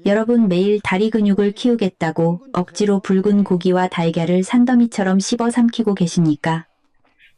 여러분 매일 다리 근육을 키우겠다고 억지로 붉은 고기와 달걀을 산더미처럼 씹어 삼키고 계십니까?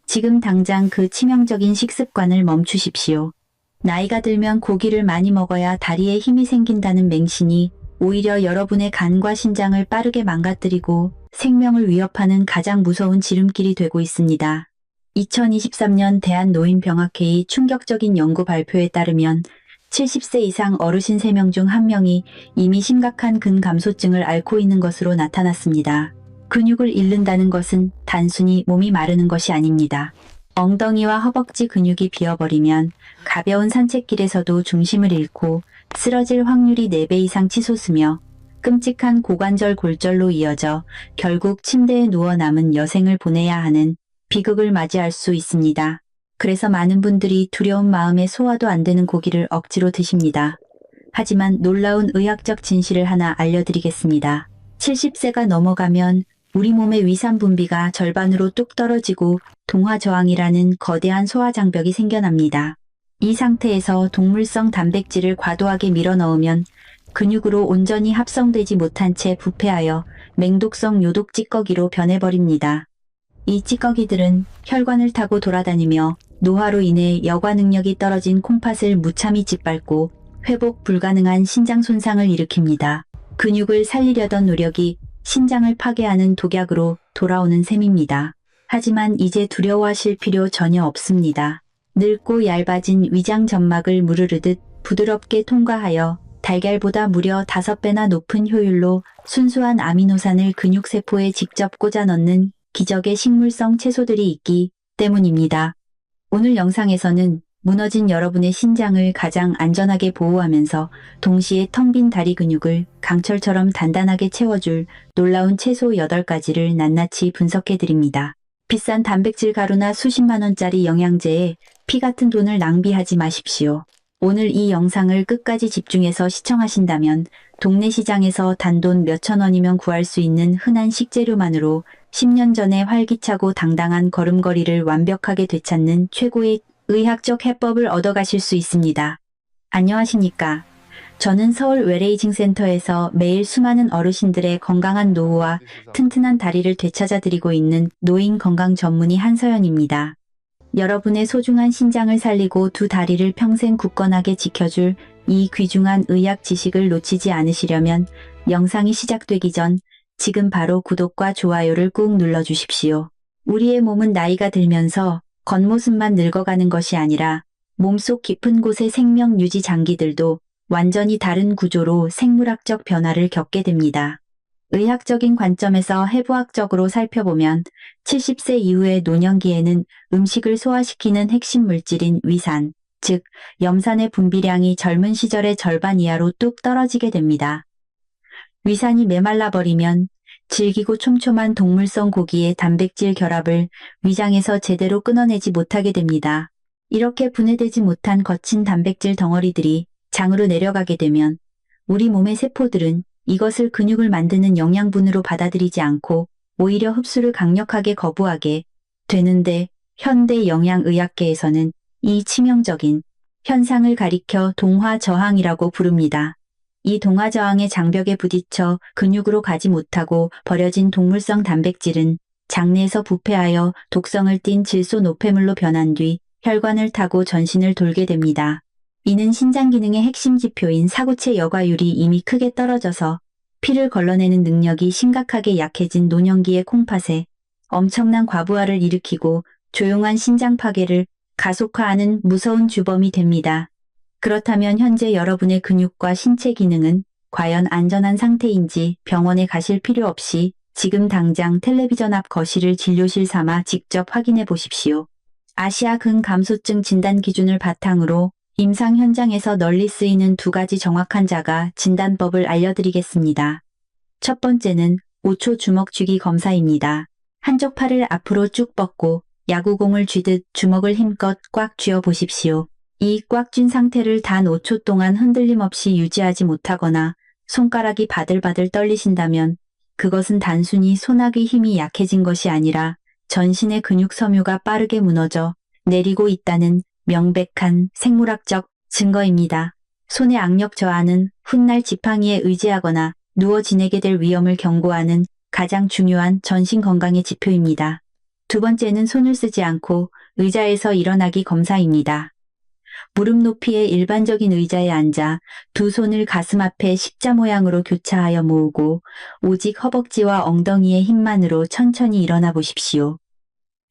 지금 당장 그 치명적인 식습관을 멈추십시오. 나이가 들면 고기를 많이 먹어야 다리에 힘이 생긴다는 맹신이 오히려 여러분의 간과 신장을 빠르게 망가뜨리고 생명을 위협하는 가장 무서운 지름길이 되고 있습니다. 2023년 대한노인병학회의 충격적인 연구 발표에 따르면 70세 이상 어르신 3명 중 1명이 이미 심각한 근감소증을 앓고 있는 것으로 나타났습니다. 근육을 잃는다는 것은 단순히 몸이 마르는 것이 아닙니다. 엉덩이와 허벅지 근육이 비어버리면 가벼운 산책길에서도 중심을 잃고 쓰러질 확률이 4배 이상 치솟으며 끔찍한 고관절 골절로 이어져 결국 침대에 누워 남은 여생을 보내야 하는 비극을 맞이할 수 있습니다. 그래서 많은 분들이 두려운 마음에 소화도 안 되는 고기를 억지로 드십니다. 하지만 놀라운 의학적 진실을 하나 알려드리겠습니다. 70세가 넘어가면 우리 몸의 위산 분비가 절반으로 뚝 떨어지고 동화저항이라는 거대한 소화장벽이 생겨납니다. 이 상태에서 동물성 단백질을 과도하게 밀어넣으면 근육으로 온전히 합성되지 못한 채 부패하여 맹독성 요독 찌꺼기로 변해버립니다. 이 찌꺼기들은 혈관을 타고 돌아다니며 노화로 인해 여과 능력이 떨어진 콩팥을 무참히 짓밟고 회복 불가능한 신장 손상을 일으킵니다. 근육을 살리려던 노력이 신장을 파괴하는 독약으로 돌아오는 셈입니다. 하지만 이제 두려워하실 필요 전혀 없습니다. 늙고 얇아진 위장 점막을 무르르듯 부드럽게 통과하여 달걀보다 무려 5배나 높은 효율로 순수한 아미노산을 근육세포에 직접 꽂아 넣는 기적의 식물성 채소들이 있기 때문입니다. 오늘 영상에서는 무너진 여러분의 신장을 가장 안전하게 보호하면서 동시에 텅 빈 다리 근육을 강철처럼 단단하게 채워줄 놀라운 채소 8가지를 낱낱이 분석해드립니다. 비싼 단백질 가루나 수십만 원짜리 영양제에 피 같은 돈을 낭비하지 마십시오. 오늘 이 영상을 끝까지 집중해서 시청하신다면 동네 시장에서 단돈 몇천 원이면 구할 수 있는 흔한 식재료만으로 10년 전에 활기차고 당당한 걸음걸이를 완벽하게 되찾는 최고의 의학적 해법을 얻어가실 수 있습니다. 안녕하십니까? 저는 서울 웰에이징 센터에서 매일 수많은 어르신들의 건강한 노후와 튼튼한 다리를 되찾아드리고 있는 노인 건강 전문의 한서연입니다. 여러분의 소중한 신장을 살리고 두 다리를 평생 굳건하게 지켜줄 이 귀중한 의학 지식을 놓치지 않으시려면 영상이 시작되기 전 지금 바로 구독과 좋아요를 꾹 눌러주십시오. 우리의 몸은 나이가 들면서 겉모습만 늙어가는 것이 아니라 몸속 깊은 곳의 생명 유지 장기들도 완전히 다른 구조로 생물학적 변화를 겪게 됩니다. 의학적인 관점에서 해부학적으로 살펴보면 70세 이후의 노년기에는 음식을 소화시키는 핵심 물질인 위산, 즉 염산의 분비량이 젊은 시절의 절반 이하로 뚝 떨어지게 됩니다. 위산이 메말라 버리면 질기고 촘촘한 동물성 고기의 단백질 결합을 위장에서 제대로 끊어내지 못하게 됩니다. 이렇게 분해되지 못한 거친 단백질 덩어리들이 장으로 내려가게 되면 우리 몸의 세포들은 이것을 근육을 만드는 영양분으로 받아들이지 않고 오히려 흡수를 강력하게 거부하게 되는데 현대 영양의학계에서는 이 치명적인 현상을 가리켜 동화저항이라고 부릅니다. 이 동화저항의 장벽에 부딪혀 근육으로 가지 못하고 버려진 동물성 단백질은 장내에서 부패하여 독성을 띤 질소 노폐물로 변한 뒤 혈관을 타고 전신을 돌게 됩니다. 이는 신장 기능의 핵심 지표인 사구체 여과율이 이미 크게 떨어져서 피를 걸러내는 능력이 심각하게 약해진 노년기의 콩팥에 엄청난 과부하를 일으키고 조용한 신장 파괴를 가속화하는 무서운 주범이 됩니다. 그렇다면 현재 여러분의 근육과 신체 기능은 과연 안전한 상태인지 병원에 가실 필요 없이 지금 당장 텔레비전 앞 거실을 진료실 삼아 직접 확인해 보십시오. 아시아 근감소증 진단 기준을 바탕으로 임상 현장에서 널리 쓰이는 2가지 정확한 자가 진단법을 알려드리겠습니다. 첫 번째는 5초 주먹 쥐기 검사입니다. 한쪽 팔을 앞으로 쭉 뻗고 야구공을 쥐듯 주먹을 힘껏 꽉 쥐어 보십시오. 이 꽉 쥔 상태를 단 5초 동안 흔들림 없이 유지하지 못하거나 손가락이 바들바들 떨리신다면 그것은 단순히 손아귀 힘이 약해진 것이 아니라 전신의 근육 섬유가 빠르게 무너져 내리고 있다는 명백한 생물학적 증거입니다. 손의 악력 저하는 훗날 지팡이에 의지하거나 누워 지내게 될 위험을 경고하는 가장 중요한 전신 건강의 지표입니다. 두 번째는 손을 쓰지 않고 의자에서 일어나기 검사입니다. 무릎 높이의 일반적인 의자에 앉아 두 손을 가슴 앞에 십자 모양으로 교차하여 모으고 오직 허벅지와 엉덩이의 힘만으로 천천히 일어나 보십시오.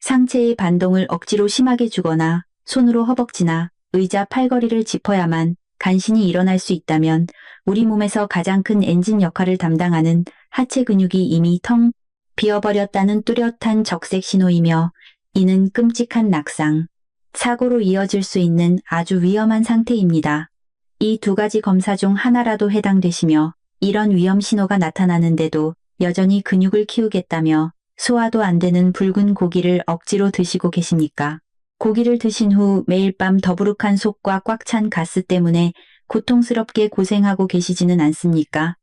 상체의 반동을 억지로 심하게 주거나 손으로 허벅지나 의자 팔걸이를 짚어야만 간신히 일어날 수 있다면 우리 몸에서 가장 큰 엔진 역할을 담당하는 하체 근육이 이미 텅 비어버렸다는 뚜렷한 적색 신호이며 이는 끔찍한 낙상, 사고로 이어질 수 있는 아주 위험한 상태입니다. 이 두 가지 검사 중 하나라도 해당되시며 이런 위험 신호가 나타나는데도 여전히 근육을 키우겠다며 소화도 안 되는 붉은 고기를 억지로 드시고 계십니까? 고기를 드신 후 매일 밤 더부룩한 속과 꽉 찬 가스 때문에 고통스럽게 고생하고 계시지는 않습니까?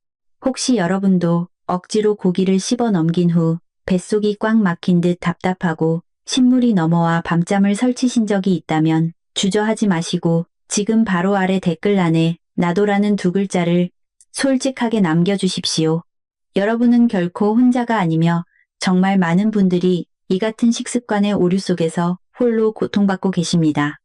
혹시 여러분도 억지로 고기를 씹어 넘긴 후 뱃속이 꽉 막힌 듯 답답하고 신물이 넘어와 밤잠을 설치신 적이 있다면 주저하지 마시고 지금 바로 아래 댓글란에 나도라는 두 글자를 솔직하게 남겨주십시오. 여러분은 결코 혼자가 아니며 정말 많은 분들이 이 같은 식습관의 오류 속에서 홀로 고통받고 계십니다.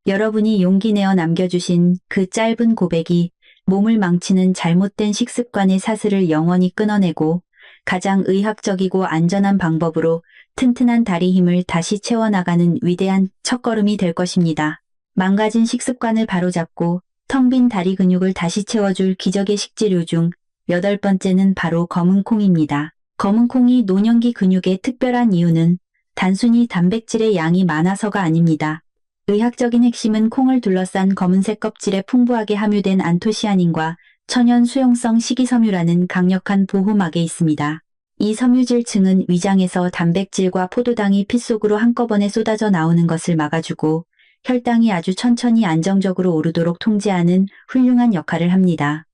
여러분이 용기 내어 남겨주신 그 짧은 고백이 몸을 망치는 잘못된 식습관의 사슬을 영원히 끊어내고 가장 의학적이고 안전한 방법으로 튼튼한 다리 힘을 다시 채워나가는 위대한 첫걸음이 될 것입니다. 망가진 식습관을 바로잡고 텅 빈 다리 근육을 다시 채워줄 기적의 식재료 중 8번째는 바로 검은 콩입니다. 검은 콩이 노년기 근육에 특별한 이유는 단순히 단백질의 양이 많아서가 아닙니다. 의학적인 핵심은 콩을 둘러싼 검은색 껍질에 풍부하게 함유된 안토시아닌과 천연 수용성 식이섬유라는 강력한 보호막에 있습니다. 이 섬유질층은 위장에서 단백질과 포도당이 피 속으로 한꺼번에 쏟아져 나오는 것을 막아주고 혈당이 아주 천천히 안정적으로 오르도록 통제하는 훌륭한 역할을 합니다.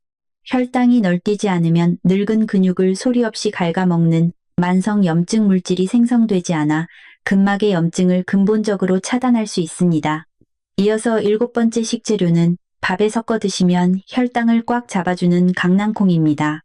혈당이 널뛰지 않으면 늙은 근육을 소리 없이 갉아먹는 만성 염증 물질이 생성되지 않아 근막의 염증을 근본적으로 차단할 수 있습니다. 이어서 7번째 식재료는 밥에 섞어 드시면 혈당을 꽉 잡아주는 강낭콩입니다.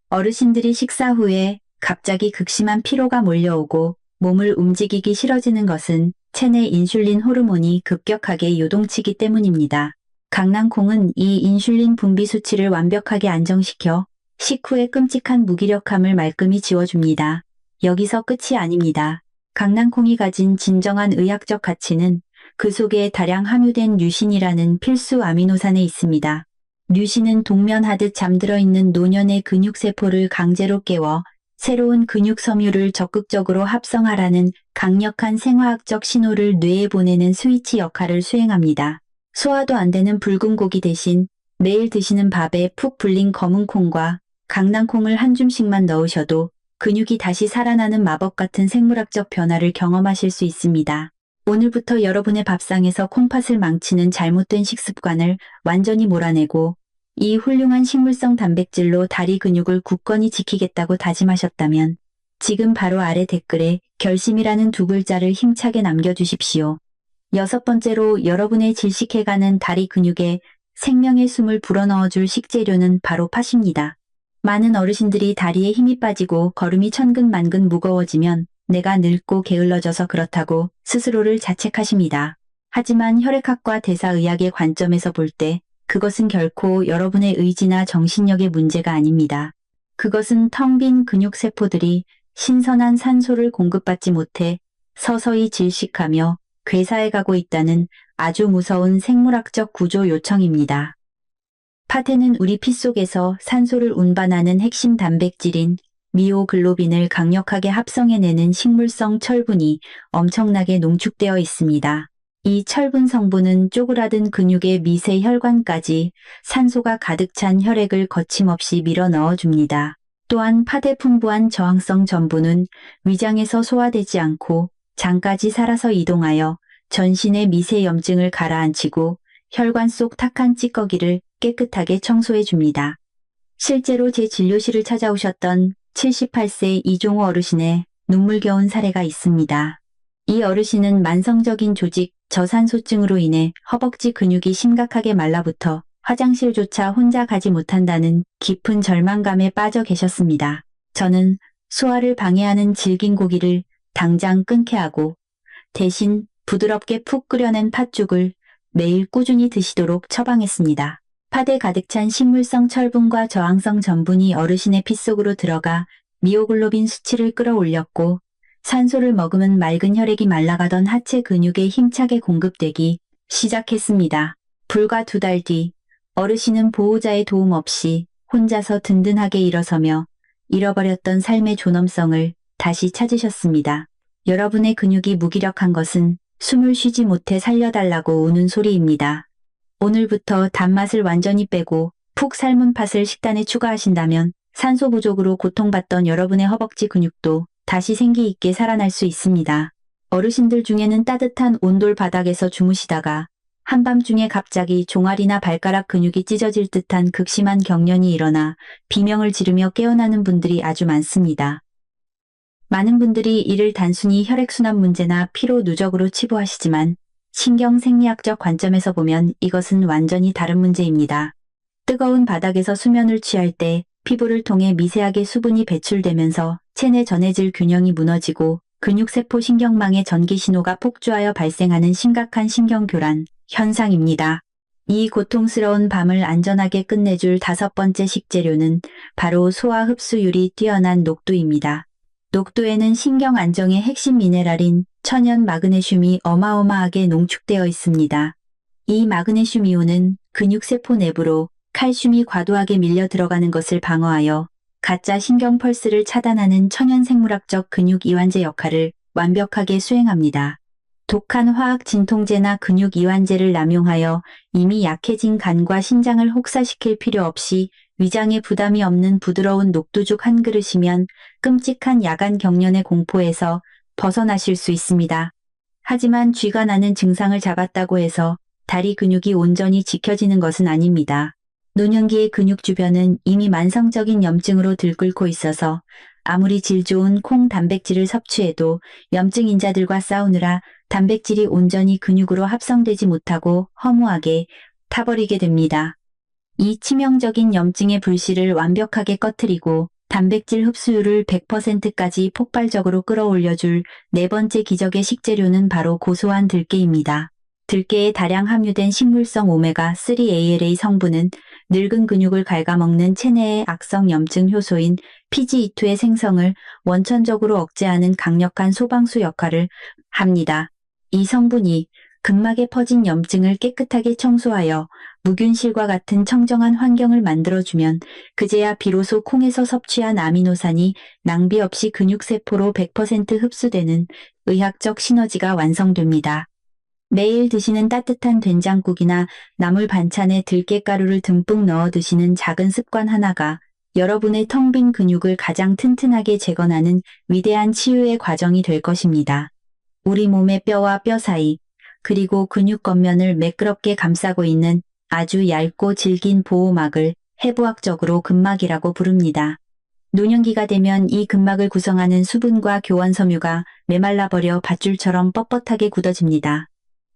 어르신들이 식사 후에 갑자기 극심한 피로가 몰려오고 몸을 움직이기 싫어지는 것은 체내 인슐린 호르몬이 급격하게 요동치기 때문입니다. 강낭콩은 이 인슐린 분비 수치를 완벽하게 안정시켜 식후의 끔찍한 무기력함을 말끔히 지워줍니다. 여기서 끝이 아닙니다. 강낭콩이 가진 진정한 의학적 가치는 그 속에 다량 함유된 류신이라는 필수 아미노산에 있습니다. 류신은 동면하듯 잠들어 있는 노년의 근육세포를 강제로 깨워 새로운 근육 섬유를 적극적으로 합성하라는 강력한 생화학적 신호를 뇌에 보내는 스위치 역할을 수행합니다. 소화도 안 되는 붉은 고기 대신 매일 드시는 밥에 푹 불린 검은 콩과 강낭콩을 한 줌씩만 넣으셔도 근육이 다시 살아나는 마법 같은 생물학적 변화를 경험하실 수 있습니다. 오늘부터 여러분의 밥상에서 콩팥을 망치는 잘못된 식습관을 완전히 몰아내고 이 훌륭한 식물성 단백질로 다리 근육을 굳건히 지키겠다고 다짐하셨다면 지금 바로 아래 댓글에 결심이라는 두 글자를 힘차게 남겨주십시오. 6번째로 여러분의 질식해가는 다리 근육에 생명의 숨을 불어넣어줄 식재료는 바로 팥입니다. 많은 어르신들이 다리에 힘이 빠지고 걸음이 천근만근 무거워지면 내가 늙고 게을러져서 그렇다고 스스로를 자책하십니다. 하지만 혈액학과 대사의학의 관점에서 볼 때 그것은 결코 여러분의 의지나 정신력의 문제가 아닙니다. 그것은 텅 빈 근육세포들이 신선한 산소를 공급받지 못해 서서히 질식하며 괴사해가고 있다는 아주 무서운 생물학적 구조 요청입니다. 팥에는 우리 피 속에서 산소를 운반하는 핵심 단백질인 미오글로빈을 강력하게 합성해내는 식물성 철분이 엄청나게 농축되어 있습니다. 이 철분 성분은 쪼그라든 근육의 미세 혈관까지 산소가 가득 찬 혈액을 거침없이 밀어 넣어줍니다. 또한 팥의 풍부한 저항성 전분은 위장에서 소화되지 않고 장까지 살아서 이동하여 전신의 미세 염증을 가라앉히고 혈관 속 탁한 찌꺼기를 깨끗하게 청소해줍니다. 실제로 제 진료실을 찾아오셨던 78세 이종호 어르신의 눈물겨운 사례가 있습니다. 이 어르신은 만성적인 조직 저산소증으로 인해 허벅지 근육이 심각하게 말라붙어 화장실조차 혼자 가지 못한다는 깊은 절망감에 빠져 계셨습니다. 저는 소화를 방해하는 질긴 고기를 당장 끊게 하고 대신 부드럽게 푹 끓여낸 팥죽을 매일 꾸준히 드시도록 처방했습니다. 팥에 가득 찬 식물성 철분과 저항성 전분이 어르신의 피 속으로 들어가 미오글로빈 수치를 끌어올렸고 산소를 머금은 맑은 혈액이 말라가던 하체 근육에 힘차게 공급되기 시작했습니다. 불과 2달 뒤 어르신은 보호자의 도움 없이 혼자서 든든하게 일어서며 잃어버렸던 삶의 존엄성을 다시 찾으셨습니다. 여러분의 근육이 무기력한 것은 숨을 쉬지 못해 살려달라고 우는 소리입니다. 오늘부터 단맛을 완전히 빼고 푹 삶은 팥을 식단에 추가하신다면 산소 부족으로 고통받던 여러분의 허벅지 근육도 다시 생기 있게 살아날 수 있습니다. 어르신들 중에는 따뜻한 온돌 바닥에서 주무시다가 한밤중에 갑자기 종아리나 발가락 근육이 찢어질 듯한 극심한 경련이 일어나 비명을 지르며 깨어나는 분들이 아주 많습니다. 많은 분들이 이를 단순히 혈액순환 문제나 피로 누적으로 치부하시지만 신경생리학적 관점에서 보면 이것은 완전히 다른 문제입니다. 뜨거운 바닥에서 수면을 취할 때 피부를 통해 미세하게 수분이 배출되면서 체내 전해질 균형이 무너지고 근육세포 신경망의 전기 신호가 폭주하여 발생하는 심각한 신경교란 현상입니다. 이 고통스러운 밤을 안전하게 끝내줄 5번째 식재료는 바로 소화 흡수율이 뛰어난 녹두입니다. 녹두에는 신경 안정의 핵심 미네랄인 천연 마그네슘이 어마어마하게 농축되어 있습니다. 이 마그네슘 이온은 근육세포 내부로 칼슘이 과도하게 밀려 들어가는 것을 방어하여 가짜 신경 펄스를 차단하는 천연생물학적 근육 이완제 역할을 완벽하게 수행합니다. 독한 화학 진통제나 근육 이완제를 남용하여 이미 약해진 간과 신장을 혹사시킬 필요 없이 위장에 부담이 없는 부드러운 녹두죽 한 그릇이면 끔찍한 야간 경련의 공포에서 벗어나실 수 있습니다. 하지만 쥐가 나는 증상을 잡았다고 해서 다리 근육이 온전히 지켜지는 것은 아닙니다. 노년기의 근육 주변은 이미 만성적인 염증으로 들끓고 있어서 아무리 질 좋은 콩 단백질을 섭취해도 염증 인자들과 싸우느라 단백질이 온전히 근육으로 합성되지 못하고 허무하게 타버리게 됩니다. 이 치명적인 염증의 불씨를 완벽하게 꺼트리고 단백질 흡수율을 100%까지 폭발적으로 끌어올려줄 4번째 기적의 식재료는 바로 고소한 들깨입니다. 들깨에 다량 함유된 식물성 오메가3 ALA 성분은 늙은 근육을 갉아먹는 체내의 악성 염증 효소인 PGE2의 생성을 원천적으로 억제하는 강력한 소방수 역할을 합니다. 이 성분이 근막에 퍼진 염증을 깨끗하게 청소하여 무균실과 같은 청정한 환경을 만들어주면 그제야 비로소 콩에서 섭취한 아미노산이 낭비 없이 근육세포로 100% 흡수되는 의학적 시너지가 완성됩니다. 매일 드시는 따뜻한 된장국이나 나물 반찬에 들깨가루를 듬뿍 넣어 드시는 작은 습관 하나가 여러분의 텅 빈 근육을 가장 튼튼하게 재건하는 위대한 치유의 과정이 될 것입니다. 우리 몸의 뼈와 뼈 사이, 그리고 근육 겉면을 매끄럽게 감싸고 있는 아주 얇고 질긴 보호막을 해부학적으로 근막이라고 부릅니다. 노년기가 되면 이 근막을 구성하는 수분과 교환섬유가 메말라버려 밧줄처럼 뻣뻣하게 굳어집니다.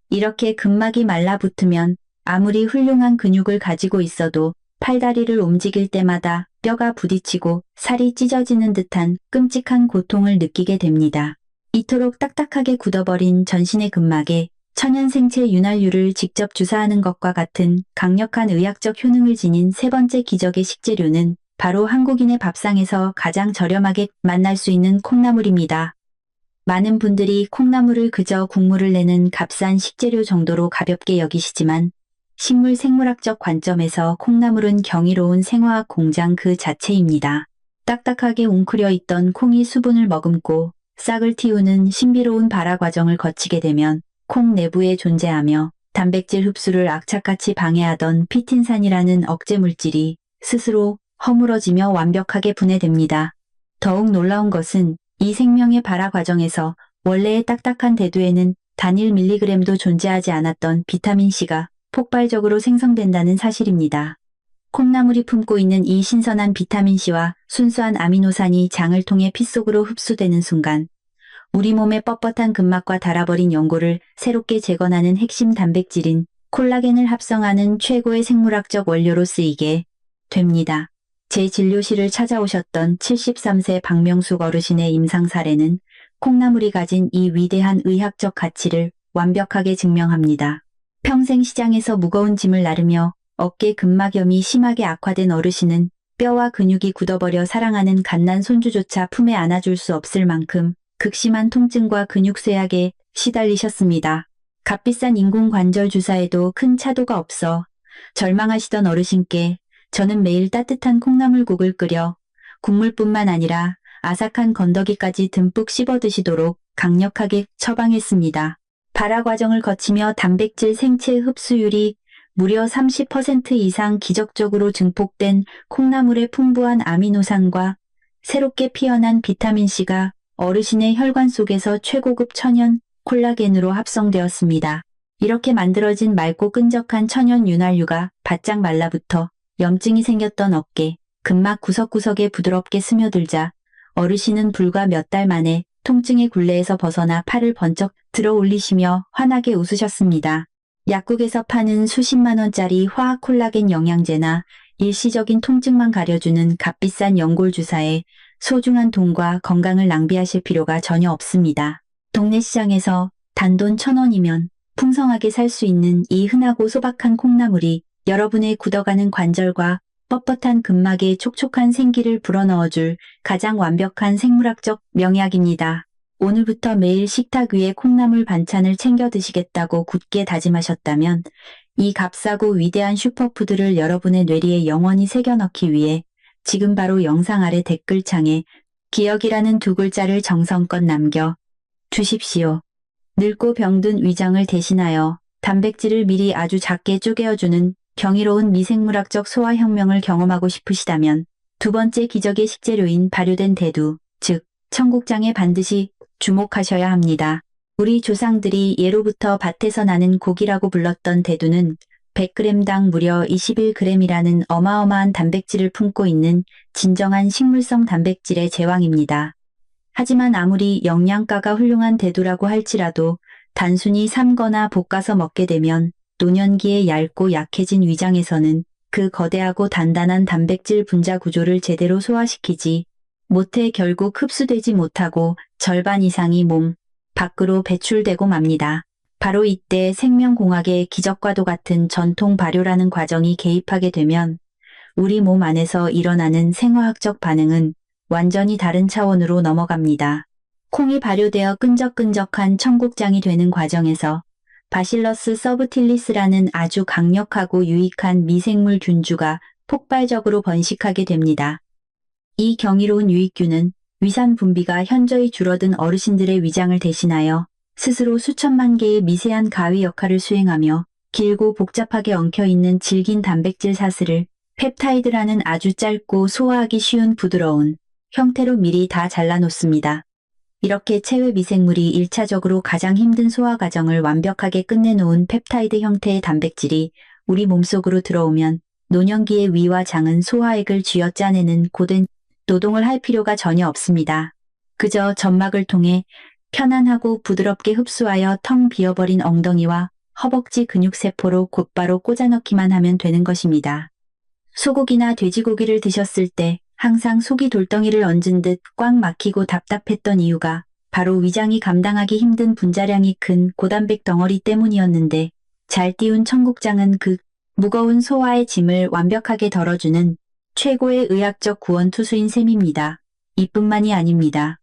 이렇게 근막이 말라붙으면 아무리 훌륭한 근육을 가지고 있어도 팔다리를 움직일 때마다 뼈가 부딪히고 살이 찢어지는 듯한 끔찍한 고통을 느끼게 됩니다. 이토록 딱딱하게 굳어버린 전신의 근막에 천연생체 윤활유를 직접 주사하는 것과 같은 강력한 의학적 효능을 지닌 3번째 기적의 식재료는 바로 한국인의 밥상에서 가장 저렴하게 만날 수 있는 콩나물입니다. 많은 분들이 콩나물을 그저 국물을 내는 값싼 식재료 정도로 가볍게 여기시지만 식물 생물학적 관점에서 콩나물은 경이로운 생화학 공장 그 자체입니다. 딱딱하게 웅크려 있던 콩이 수분을 머금고 싹을 틔우는 신비로운 발화 과정을 거치게 되면 콩 내부에 존재하며 단백질 흡수를 악착같이 방해하던 피틴산이라는 억제 물질이 스스로 허물어지며 완벽하게 분해됩니다. 더욱 놀라운 것은 이 생명의 발화 과정에서 원래의 딱딱한 대두에는 단 1mg도 존재하지 않았던 비타민C가 폭발적으로 생성된다는 사실입니다. 콩나물이 품고 있는 이 신선한 비타민C와 순수한 아미노산이 장을 통해 피 속으로 흡수되는 순간 우리 몸의 뻣뻣한 근막과 닳아버린 연골을 새롭게 재건하는 핵심 단백질인 콜라겐을 합성하는 최고의 생물학적 원료로 쓰이게 됩니다. 제 진료실을 찾아오셨던 73세 박명숙 어르신의 임상 사례는 콩나물이 가진 이 위대한 의학적 가치를 완벽하게 증명합니다. 평생 시장에서 무거운 짐을 나르며 어깨 근막염이 심하게 악화된 어르신은 뼈와 근육이 굳어버려 사랑하는 갓난 손주조차 품에 안아줄 수 없을 만큼 극심한 통증과 근육쇠약에 시달리셨습니다. 값비싼 인공관절 주사에도 큰 차도가 없어 절망하시던 어르신께 저는 매일 따뜻한 콩나물국을 끓여 국물뿐만 아니라 아삭한 건더기까지 듬뿍 씹어 드시도록 강력하게 처방했습니다. 발화 과정을 거치며 단백질 생체 흡수율이 무려 30% 이상 기적적으로 증폭된 콩나물의 풍부한 아미노산과 새롭게 피어난 비타민C가 어르신의 혈관 속에서 최고급 천연 콜라겐으로 합성되었습니다. 이렇게 만들어진 맑고 끈적한 천연 윤활유가 바짝 말라붙어 염증이 생겼던 어깨, 근막 구석구석에 부드럽게 스며들자 어르신은 불과 몇 달 만에 통증의 굴레에서 벗어나 팔을 번쩍 들어 올리시며 환하게 웃으셨습니다. 약국에서 파는 수십만 원짜리 화학 콜라겐 영양제나 일시적인 통증만 가려주는 값비싼 연골 주사에 소중한 돈과 건강을 낭비하실 필요가 전혀 없습니다. 동네 시장에서 단돈 1,000원이면 풍성하게 살 수 있는 이 흔하고 소박한 콩나물이 여러분의 굳어가는 관절과 뻣뻣한 근막에 촉촉한 생기를 불어넣어줄 가장 완벽한 생물학적 명약입니다. 오늘부터 매일 식탁 위에 콩나물 반찬을 챙겨 드시겠다고 굳게 다짐하셨다면 이 값싸고 위대한 슈퍼푸드를 여러분의 뇌리에 영원히 새겨넣기 위해 지금 바로 영상 아래 댓글창에 기억이라는 두 글자를 정성껏 남겨 주십시오. 늙고 병든 위장을 대신하여 단백질을 미리 아주 작게 쪼개어주는 경이로운 미생물학적 소화혁명을 경험하고 싶으시다면 두 번째 기적의 식재료인 발효된 대두, 즉 청국장에 반드시 주목하셔야 합니다. 우리 조상들이 예로부터 밭에서 나는 고기라고 불렀던 대두는 100g당 무려 21g이라는 어마어마한 단백질을 품고 있는 진정한 식물성 단백질의 제왕입니다. 하지만 아무리 영양가가 훌륭한 대두라고 할지라도 단순히 삶거나 볶아서 먹게 되면 노년기에 얇고 약해진 위장에서는 그 거대하고 단단한 단백질 분자 구조를 제대로 소화시키지 못해 결국 흡수되지 못하고 절반 이상이 몸 밖으로 배출되고 맙니다. 바로 이때 생명공학의 기적과도 같은 전통 발효라는 과정이 개입하게 되면 우리 몸 안에서 일어나는 생화학적 반응은 완전히 다른 차원으로 넘어갑니다. 콩이 발효되어 끈적끈적한 청국장이 되는 과정에서 바실러스 서브틸리스라는 아주 강력하고 유익한 미생물 균주가 폭발적으로 번식하게 됩니다. 이 경이로운 유익균은 위산 분비가 현저히 줄어든 어르신들의 위장을 대신하여 스스로 수천만 개의 미세한 가위 역할을 수행하며 길고 복잡하게 엉켜있는 질긴 단백질 사슬을 펩타이드라는 아주 짧고 소화하기 쉬운 부드러운 형태로 미리 다 잘라놓습니다. 이렇게 체외 미생물이 1차적으로 가장 힘든 소화 과정을 완벽하게 끝내놓은 펩타이드 형태의 단백질이 우리 몸속으로 들어오면 노년기의 위와 장은 소화액을 쥐어 짜내는 고된 노동을 할 필요가 전혀 없습니다. 그저 점막을 통해 편안하고 부드럽게 흡수하여 텅 비어버린 엉덩이와 허벅지 근육세포로 곧바로 꽂아넣기만 하면 되는 것입니다. 소고기나 돼지고기를 드셨을 때 항상 속이 돌덩이를 얹은 듯 꽉 막히고 답답했던 이유가 바로 위장이 감당하기 힘든 분자량이 큰 고단백 덩어리 때문이었는데 잘 띄운 청국장은 그 무거운 소화의 짐을 완벽하게 덜어주는 최고의 의학적 구원투수인 셈입니다. 이뿐만이 아닙니다.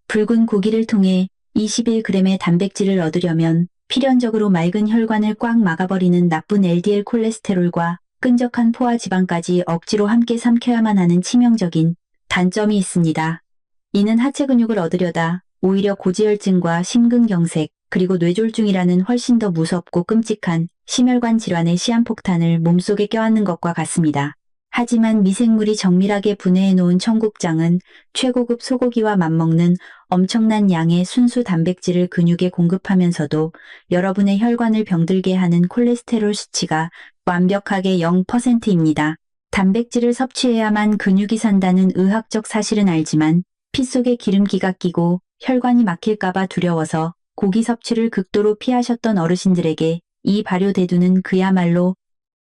붉은 고기를 통해 21g의 단백질을 얻으려면 필연적으로 맑은 혈관을 꽉 막아버리는 나쁜 LDL 콜레스테롤과 끈적한 포화 지방까지 억지로 함께 삼켜야만 하는 치명적인 단점이 있습니다. 이는 하체 근육을 얻으려다 오히려 고지혈증과 심근경색 그리고 뇌졸중이라는 훨씬 더 무섭고 끔찍한 심혈관 질환의 시한폭탄을 몸속에 껴안는 것과 같습니다. 하지만 미생물이 정밀하게 분해해 놓은 청국장은 최고급 소고기와 맞먹는 엄청난 양의 순수 단백질을 근육에 공급하면서도 여러분의 혈관을 병들게 하는 콜레스테롤 수치가 완벽하게 0%입니다. 단백질을 섭취해야만 근육이 산다는 의학적 사실은 알지만 피 속에 기름기가 끼고 혈관이 막힐까봐 두려워서 고기 섭취를 극도로 피하셨던 어르신들에게 이 발효대두는 그야말로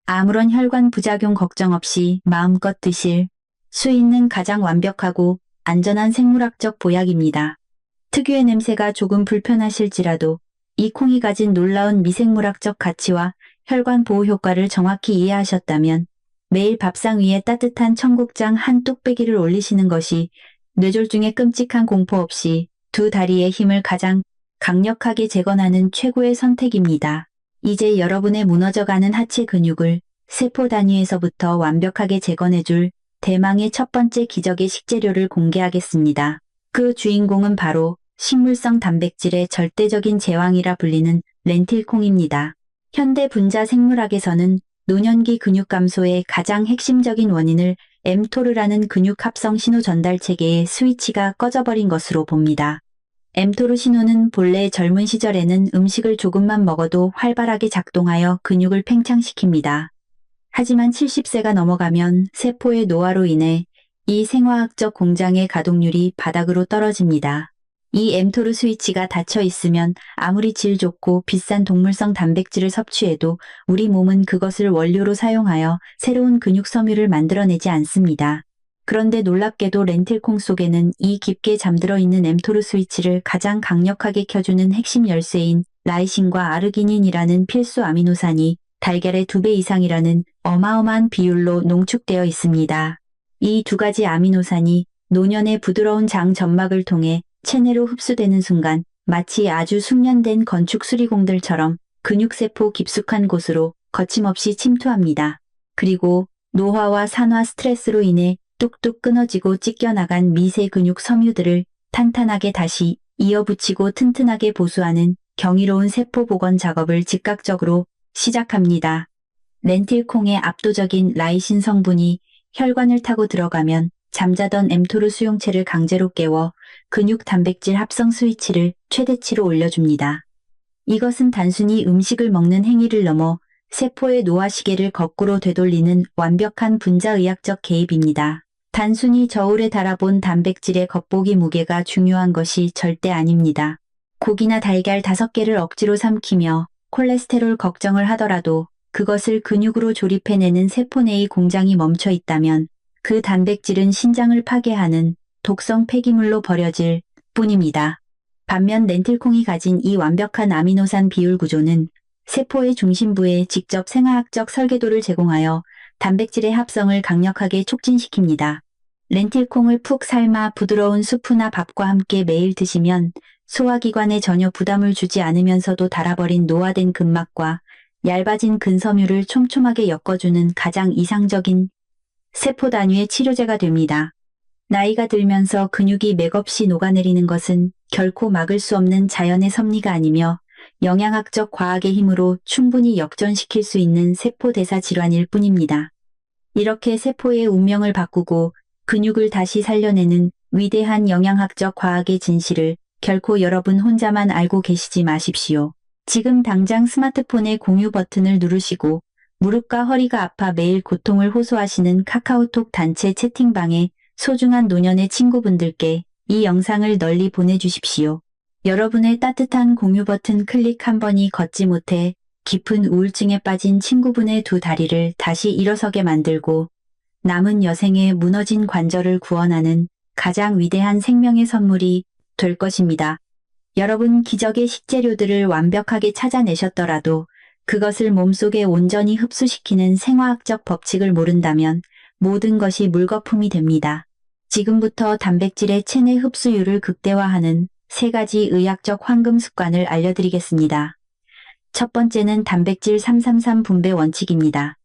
아무런 혈관 부작용 걱정 없이 마음껏 드실 수 있는 가장 완벽하고 안전한 생물학적 보약입니다. 특유의 냄새가 조금 불편하실지라도 이 콩이 가진 놀라운 미생물학적 가치와 혈관 보호 효과를 정확히 이해하셨다면 매일 밥상 위에 따뜻한 청국장 한 뚝배기를 올리시는 것이 뇌졸중에 끔찍한 공포 없이 두 다리의 힘을 가장 강력하게 재건하는 최고의 선택입니다. 이제 여러분의 무너져가는 하체 근육을 세포 단위에서부터 완벽하게 재건해줄 대망의 첫 번째 기적의 식재료를 공개하겠습니다. 그 주인공은 바로 식물성 단백질의 절대적인 제왕이라 불리는 렌틸콩입니다. 현대 분자 생물학에서는 노년기 근육 감소의 가장 핵심적인 원인을 엠토르라는 근육 합성 신호 전달 체계의 스위치가 꺼져버린 것으로 봅니다. 엠토르 신호는 본래 젊은 시절에는 음식을 조금만 먹어도 활발하게 작동하여 근육을 팽창시킵니다. 하지만 70세가 넘어가면 세포의 노화로 인해 이 생화학적 공장의 가동률이 바닥으로 떨어집니다. 이 엠토르 스위치가 닫혀 있으면 아무리 질 좋고 비싼 동물성 단백질을 섭취해도 우리 몸은 그것을 원료로 사용하여 새로운 근육 섬유를 만들어내지 않습니다. 그런데 놀랍게도 렌틸콩 속에는 이 깊게 잠들어 있는 엠토르 스위치를 가장 강력하게 켜주는 핵심 열쇠인 라이신과 아르기닌이라는 필수 아미노산이 달걀의 2배 이상이라는 어마어마한 비율로 농축되어 있습니다. 이 두 가지 아미노산이 노년의 부드러운 장 점막을 통해 체내로 흡수되는 순간 마치 아주 숙련된 건축 수리공들처럼 근육세포 깊숙한 곳으로 거침없이 침투합니다. 그리고 노화와 산화 스트레스로 인해 뚝뚝 끊어지고 찢겨나간 미세 근육 섬유들을 탄탄하게 다시 이어붙이고 튼튼하게 보수하는 경이로운 세포 복원 작업을 즉각적으로 시작합니다. 렌틸콩의 압도적인 라이신 성분이 혈관을 타고 들어가면 잠자던 엠토르 수용체를 강제로 깨워 근육 단백질 합성 스위치를 최대치로 올려줍니다. 이것은 단순히 음식을 먹는 행위를 넘어 세포의 노화 시계를 거꾸로 되돌리는 완벽한 분자의학적 개입입니다. 단순히 저울에 달아본 단백질의 겉보기 무게가 중요한 것이 절대 아닙니다. 고기나 달걀 5개를 억지로 삼키며 콜레스테롤 걱정을 하더라도 그것을 근육으로 조립해내는 세포 내의 공장이 멈춰 있다면 그 단백질은 신장을 파괴하는 독성 폐기물로 버려질 뿐입니다. 반면 렌틸콩이 가진 이 완벽한 아미노산 비율 구조는 세포의 중심부에 직접 생화학적 설계도를 제공하여 단백질의 합성을 강력하게 촉진시킵니다. 렌틸콩을 푹 삶아 부드러운 수프나 밥과 함께 매일 드시면 소화기관에 전혀 부담을 주지 않으면서도 닳아버린 노화된 근막과 얇아진 근섬유를 촘촘하게 엮어주는 가장 이상적인 세포 단위의 치료제가 됩니다. 나이가 들면서 근육이 맥없이 녹아내리는 것은 결코 막을 수 없는 자연의 섭리가 아니며 영양학적 과학의 힘으로 충분히 역전시킬 수 있는 세포 대사 질환일 뿐입니다. 이렇게 세포의 운명을 바꾸고 근육을 다시 살려내는 위대한 영양학적 과학의 진실을 결코 여러분 혼자만 알고 계시지 마십시오. 지금 당장 스마트폰의 공유 버튼을 누르시고 무릎과 허리가 아파 매일 고통을 호소하시는 카카오톡 단체 채팅방에 소중한 노년의 친구분들께 이 영상을 널리 보내주십시오. 여러분의 따뜻한 공유 버튼 클릭 한 번이 걷지 못해 깊은 우울증에 빠진 친구분의 두 다리를 다시 일어서게 만들고 남은 여생의 무너진 관절을 구원하는 가장 위대한 생명의 선물이 될 것입니다. 여러분 기적의 식재료들을 완벽하게 찾아내셨더라도 그것을 몸속에 온전히 흡수시키는 생화학적 법칙을 모른다면 모든 것이 물거품이 됩니다. 지금부터 단백질의 체내 흡수율을 극대화하는 3가지 의학적 황금 습관을 알려드리겠습니다. 첫 번째는 단백질 333 분배 원칙입니다.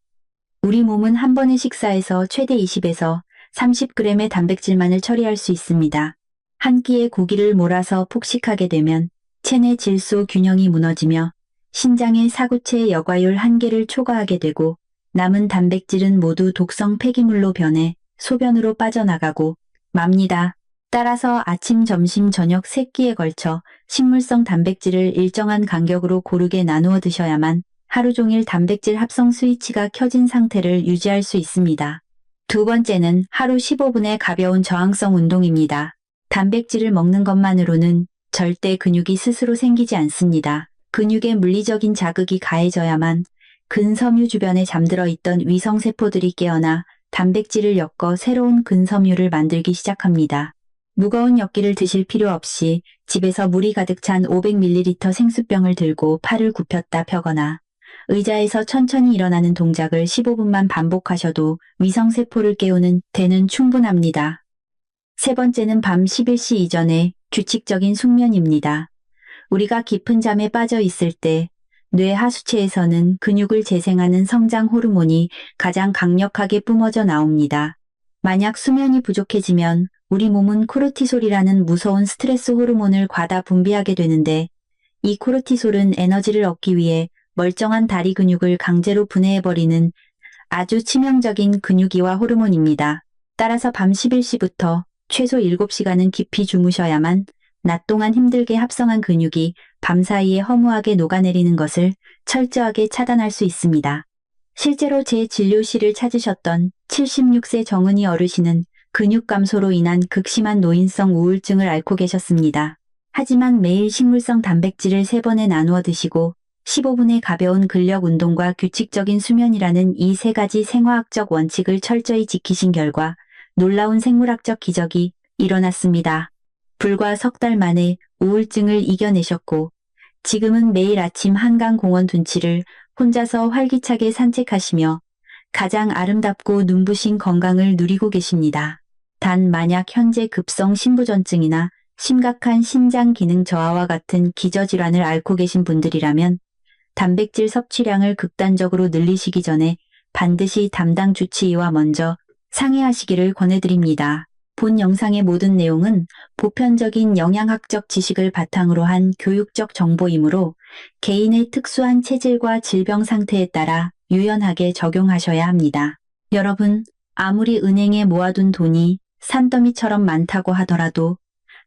우리 몸은 한 번의 식사에서 최대 20에서 30g의 단백질만을 처리할 수 있습니다. 한 끼에 고기를 몰아서 폭식하게 되면 체내 질소 균형이 무너지며 신장의 사구체 여과율 한계를 초과하게 되고 남은 단백질은 모두 독성 폐기물로 변해 소변으로 빠져나가고 맙니다. 따라서 아침, 점심, 저녁 3끼에 걸쳐 식물성 단백질을 일정한 간격으로 고르게 나누어 드셔야만 하루 종일 단백질 합성 스위치가 켜진 상태를 유지할 수 있습니다. 두 번째는 하루 15분의 가벼운 저항성 운동입니다. 단백질을 먹는 것만으로는 절대 근육이 스스로 생기지 않습니다. 근육에 물리적인 자극이 가해져야만 근섬유 주변에 잠들어 있던 위성세포들이 깨어나 단백질을 엮어 새로운 근섬유를 만들기 시작합니다. 무거운 엿기를 드실 필요 없이 집에서 물이 가득 찬 500ml 생수병을 들고 팔을 굽혔다 펴거나 의자에서 천천히 일어나는 동작을 15분만 반복하셔도 위성세포를 깨우는 데는 충분합니다. 세 번째는 밤 11시 이전에 규칙적인 숙면입니다. 우리가 깊은 잠에 빠져 있을 때 뇌 하수체에서는 근육을 재생하는 성장 호르몬이 가장 강력하게 뿜어져 나옵니다. 만약 수면이 부족해지면 우리 몸은 코르티솔이라는 무서운 스트레스 호르몬을 과다 분비하게 되는데, 이 코르티솔은 에너지를 얻기 위해 멀쩡한 다리 근육을 강제로 분해해버리는 아주 치명적인 근육이와 호르몬입니다. 따라서 밤 11시부터 최소 7시간은 깊이 주무셔야만 낮 동안 힘들게 합성한 근육이 밤사이에 허무하게 녹아내리는 것을 철저하게 차단할 수 있습니다. 실제로 제 진료실을 찾으셨던 76세 정은희 어르신은 근육 감소로 인한 극심한 노인성 우울증을 앓고 계셨습니다. 하지만 매일 식물성 단백질을 3번에 나누어 드시고 15분의 가벼운 근력 운동과 규칙적인 수면이라는 이 3가지 생화학적 원칙을 철저히 지키신 결과 놀라운 생물학적 기적이 일어났습니다. 불과 석 달 만에 우울증을 이겨내셨고, 지금은 매일 아침 한강공원 둔치를 혼자서 활기차게 산책하시며 가장 아름답고 눈부신 건강을 누리고 계십니다. 단 만약 현재 급성 심부전증이나 심각한 신장 기능 저하와 같은 기저질환을 앓고 계신 분들이라면 단백질 섭취량을 극단적으로 늘리시기 전에 반드시 담당 주치의와 먼저 상의하시기를 권해드립니다. 본 영상의 모든 내용은 보편적인 영양학적 지식을 바탕으로 한 교육적 정보이므로 개인의 특수한 체질과 질병 상태에 따라 유연하게 적용하셔야 합니다. 여러분, 아무리 은행에 모아둔 돈이 산더미처럼 많다고 하더라도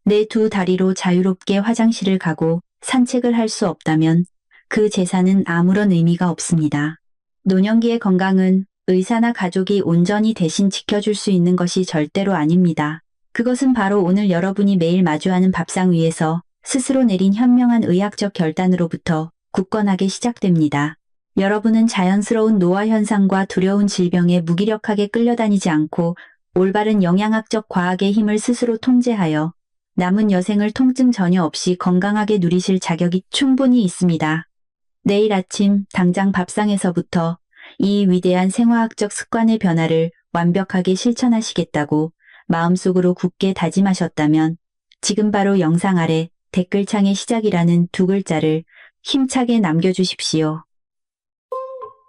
내 2 다리로 자유롭게 화장실을 가고 산책을 할 수 없다면 그 재산은 아무런 의미가 없습니다. 노년기의 건강은 의사나 가족이 온전히 대신 지켜줄 수 있는 것이 절대로 아닙니다. 그것은 바로 오늘 여러분이 매일 마주하는 밥상 위에서 스스로 내린 현명한 의학적 결단으로부터 굳건하게 시작됩니다. 여러분은 자연스러운 노화 현상과 두려운 질병에 무기력하게 끌려다니지 않고 올바른 영양학적 과학의 힘을 스스로 통제하여 남은 여생을 통증 전혀 없이 건강하게 누리실 자격이 충분히 있습니다. 내일 아침 당장 밥상에서부터 이 위대한 생화학적 습관의 변화를 완벽하게 실천하시겠다고 마음속으로 굳게 다짐하셨다면 지금 바로 영상 아래 댓글창에 시작이라는 2글자를 힘차게 남겨주십시오.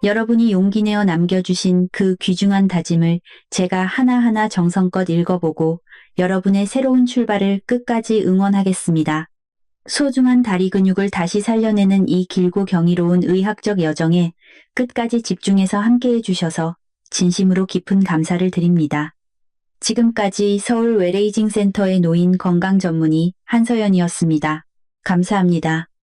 여러분이 용기 내어 남겨주신 그 귀중한 다짐을 제가 하나하나 정성껏 읽어보고 여러분의 새로운 출발을 끝까지 응원하겠습니다. 소중한 다리 근육을 다시 살려내는 이 길고 경이로운 의학적 여정에 끝까지 집중해서 함께해 주셔서 진심으로 깊은 감사를 드립니다. 지금까지 서울 웰레이징 센터의 노인 건강 전문의 한서연이었습니다. 감사합니다.